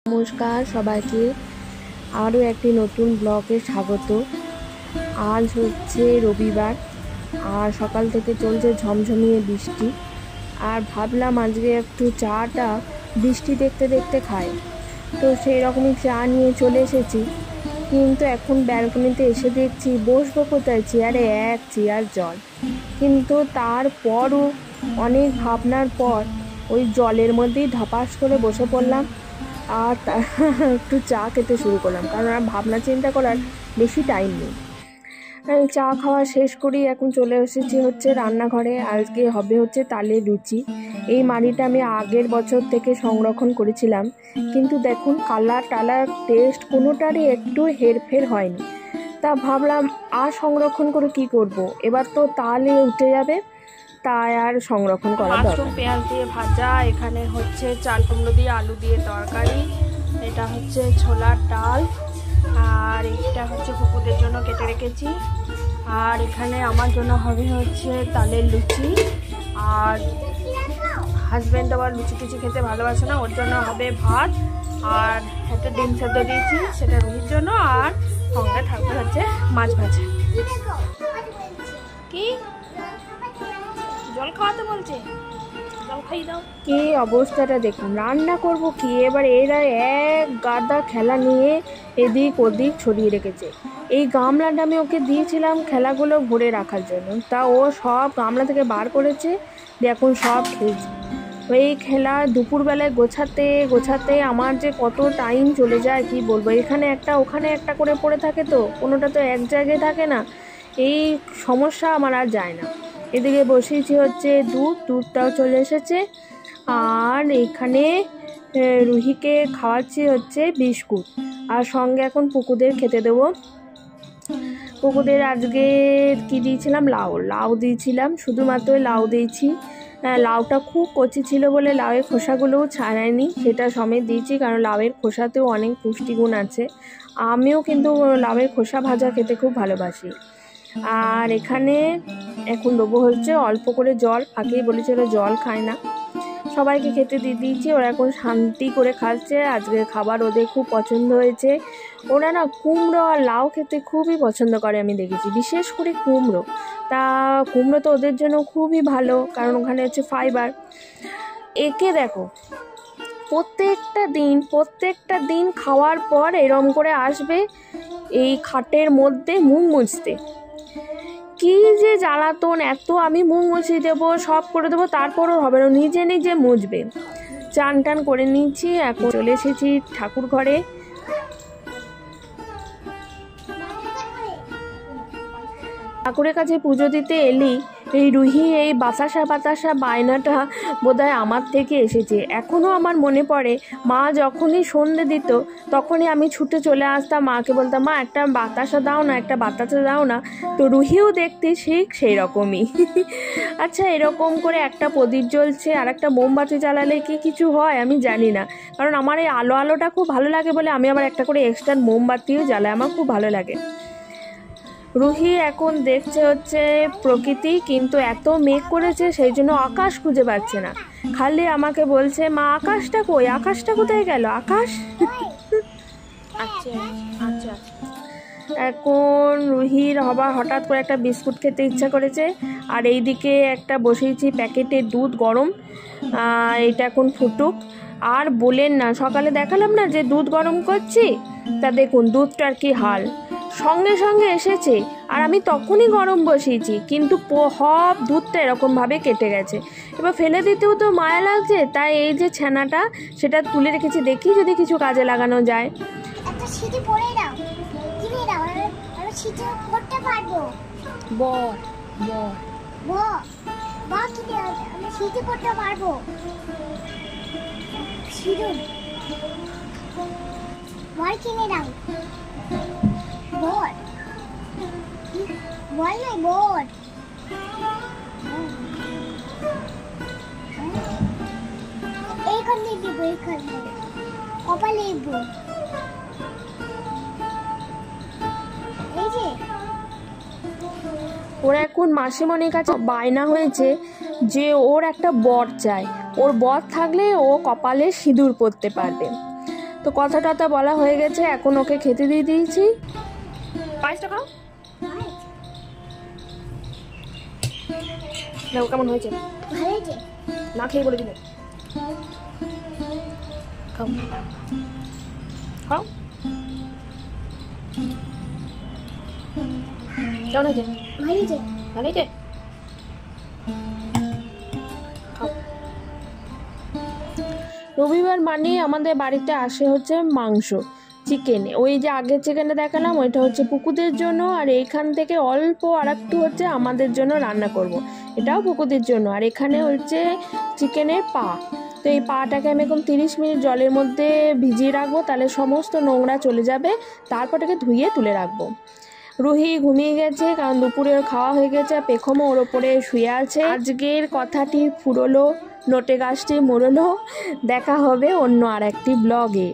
নমস্কার সবাইকে, আরও একটি নতুন ব্লগে স্বাগত। আজ হচ্ছে রবিবার আর সকাল থেকে চলছে ঝমঝমিয়ে বৃষ্টি। আর ভাবলাম আজকে একটু চাটা বৃষ্টি দেখতে দেখতে খাই, তো সেই রকমই চা নিয়ে চলে এসেছি। কিন্তু এখন ব্যালকনিতে এসে দেখছি বসবো কোথায়, চেয়ারে এক চেয়ার জল। কিন্তু তারপরও অনেক ভাবনার পর ওই জলের মধ্যেই ধপাস করে বসে পড়লাম আর একটু চা খেতে শুরু করলাম, কারণ আর ভাবনা চিন্তা করার বেশি টাইম নেই। চা খাওয়া শেষ করেই এখন চলে এসেছি হচ্ছে রান্নাঘরে। আজকে হবে হচ্ছে তালের লুচি। এই মাড়িটা আমি আগের বছর থেকে সংরক্ষণ করেছিলাম, কিন্তু দেখুন কালার টালার টেস্ট কোনোটারই একটু হেরফের হয়নি। তা ভাবলাম আর সংরক্ষণ করে কি করব, এবার তো তালে উঠে যাবে, তাই আর সংরক্ষণ করা দরকার। পেঁয়াজ দিয়ে ভাজা, এখানে হচ্ছে চাল কুমড়ো দিয়ে আলু দিয়ে তরকারি, এটা হচ্ছে ছোলার ডাল, আর এটা হচ্ছে কুকুরদের জন্য কেটে রেখেছি। আর এখানে আমার জন্য হবে হচ্ছে তালের লুচি। আর হাজব্যান্ড আবার লুচি টুচি খেতে ভালোবাসে না, ওর জন্য হবে ভাত। আর একটা ডিম সেদ্ধ দিয়েছি, সেটা রুহির জন্য। আর সঙ্গে থাকবে হচ্ছে মাছ ভাজা। কি জল খাওয়াতে বলছে, জল খাইয়ে দাও। কি অবস্থাটা দেখুন, রান্না করব কি এবার। এরা এক গাদা খেলা নিয়ে এদিক ওদিক ছড়িয়ে রেখেছে। এই গামলাটা আমি ওকে দিয়েছিলাম খেলাগুলো ভরে রাখার জন্য, তা ও সব গামলা থেকে বার করেছে, এখন সব খেলছে। এই খেলা দুপুরবেলায় গোছাতে গোছাতে আমার যে কত টাইম চলে যায় কি বলবো। এখানে একটা ওখানে একটা করে পড়ে থাকে, তো কোনোটা তো এক জায়গায় থাকে না। এই সমস্যা আমার আর যায় না। এদিকে বসিয়েছি হচ্ছে দুধটাও চলে এসেছে। আর এখানে রুহিকে খাওয়াচ্ছি হচ্ছে বিস্কুট। আর সঙ্গে এখন পুকুদের খেতে দেবো। পুকুদের আজকে কি দিয়েছিলাম, লাউ দিয়েছিলাম, শুধুমাত্র লাউ দিয়েছি। লাউটা খুব কচি ছিল বলে লাউয়ের খোসাগুলোও ছাড়ায়নি, সেটা সমেত দিয়েছি, কারণ লাউয়ের খোসাতেও অনেক পুষ্টিগুণ আছে। আমিও কিন্তু লাউয়ের খোসা ভাজা খেতে খুব ভালোবাসি। আর এখানে এখন দেবো হচ্ছে অল্প করে জল, আগেই বলেছিল জল খায় না। সবাইকে খেতে দিয়ে দিয়েছি, ওরা এখন শান্তি করে খাচ্ছে। আজকে খাবার ওদের খুব পছন্দ হয়েছে। ওরা না কুমড়ো আর লাউ খেতে খুবই পছন্দ করে, আমি দেখেছি, বিশেষ করে কুমড়ো। তা কুমড়ো তো ওদের জন্য খুবই ভালো, কারণ ওখানে হচ্ছে ফাইবার। একে দেখো প্রত্যেকটা দিন খাওয়ার পর এরম করে আসবে এই খাটের মধ্যে মুখ মুছতে। কি যে জ্বালাতন, এত আমি মুখ মুছিয়ে দেবো, সব করে দেবো, তারপরও হবে না, নিজে নিজে মুছবে। চান টান করে নিয়েছি, এখন চলে এসেছি ঠাকুর ঘরে। ঠাকুরের কাছে পুজো দিতে এলি এই রুহি এই বাতাসা বায়নাটা বোধহয় আমার থেকে এসেছে। এখনও আমার মনে পড়ে, মা যখনই সন্ধে দিত তখনই আমি ছুটে চলে আসতাম, মাকে বলতাম মা একটা বাতাসা দাও না। তো রুহিও দেখতে ঠিক সেই রকমই। আচ্ছা, এরকম করে একটা প্রদীপ জ্বলছে আর একটা মোমবাতি জ্বালালে কি কিছু হয় আমি জানি না, কারণ আমার এই আলোটা খুব ভালো লাগে বলে আমি আবার একটা করে এক্সট্রা মোমবাতিও জ্বালাই, আমার খুব ভালো লাগে। রুহি এখন দেখছে হচ্ছে প্রকৃতি, কিন্তু এত মেঘ করেছে সেই জন্য আকাশ খুঁজে পাচ্ছে না। খালি আমাকে বলছে মা আকাশটা কই, আকাশটা কোথায় গেল আকাশ। আচ্ছা এখন রুহির হঠাৎ করে একটা বিস্কুট খেতে ইচ্ছা করেছে। আর এইদিকে একটা বসিয়েছি প্যাকেটের দুধ গরম, এটা এখন ফুটুক। আর বলেন না, সকালে দেখালাম না যে দুধ গরম করছি, তা দেখুন দুধটার কি হাল, সঙ্গে সঙ্গে এসেছে। আর আমি তখনই গরম বসিয়েছি, কিন্তু সব দুধটা এরকমভাবে কেটে গেছে। এবার ফেলে দিতেও তো মায়া লাগছে, তাই এই যে ছানাটা সেটা তুলে রেখেছি, দেখি যদি কিছু কাজে লাগানো যায়। একটা সিটি পড়ে দাও, কিনে দাও, আমি সিটি করতে পারবো। বল কিনে আমি সিটি করতে পারবো। সিঁদুর বল কিনে দাও, বল নাই বল। এইখানে দিব, এইখানে কপালে দিব। এই যে ওরা এখন মাসিমণির কাছে বায়না হয়েছে যে ওর একটা বর চাই, ওর বর থাকলে ও কপালে সিঁদুর পরতে পারবে। তো কথা টথা বলা হয়ে গেছে, এখন ওকে খেতে দিয়ে দিয়েছি। পায়েসটা খাও, দেখো কেমন হয়েছে। ভালো হয়েছে। না খেয়ে বলে দিলে, খাও খাও। কেমন হয়েছে? ভালো হয়েছে। ভালো হয়েছে, খাও। রবিবার মানে আমাদের বাড়িতে আসে হচ্ছে মাংস, চিকেন। ওই যে আগের চিকেনটা দেখালাম ওইটা হচ্ছে পুকুদের জন্য, আর এইখান থেকে অল্প আর একটু হচ্ছে আমাদের জন্য রান্না করব। এটাও পুকুদের জন্য। আর এখানে হচ্ছে চিকেনের পা। তো এই পাটাকে আমি এখন 30 মিনিট জলের মধ্যে ভিজিয়ে রাখবো, তাহলে সমস্ত নোংরা চলে যাবে। তারপর এটাকে ধুয়ে তুলে রাখবো। রুহি ঘুমিয়ে গেছে, কারণ দুপুরে খাওয়া হয়ে গেছে। পেখমও ওর ওপরে শুয়ে আছে। আজকের কথাটি ফুরলো, নোটে গাছটি মুড়লো। দেখা হবে অন্য আর একটি ব্লগে।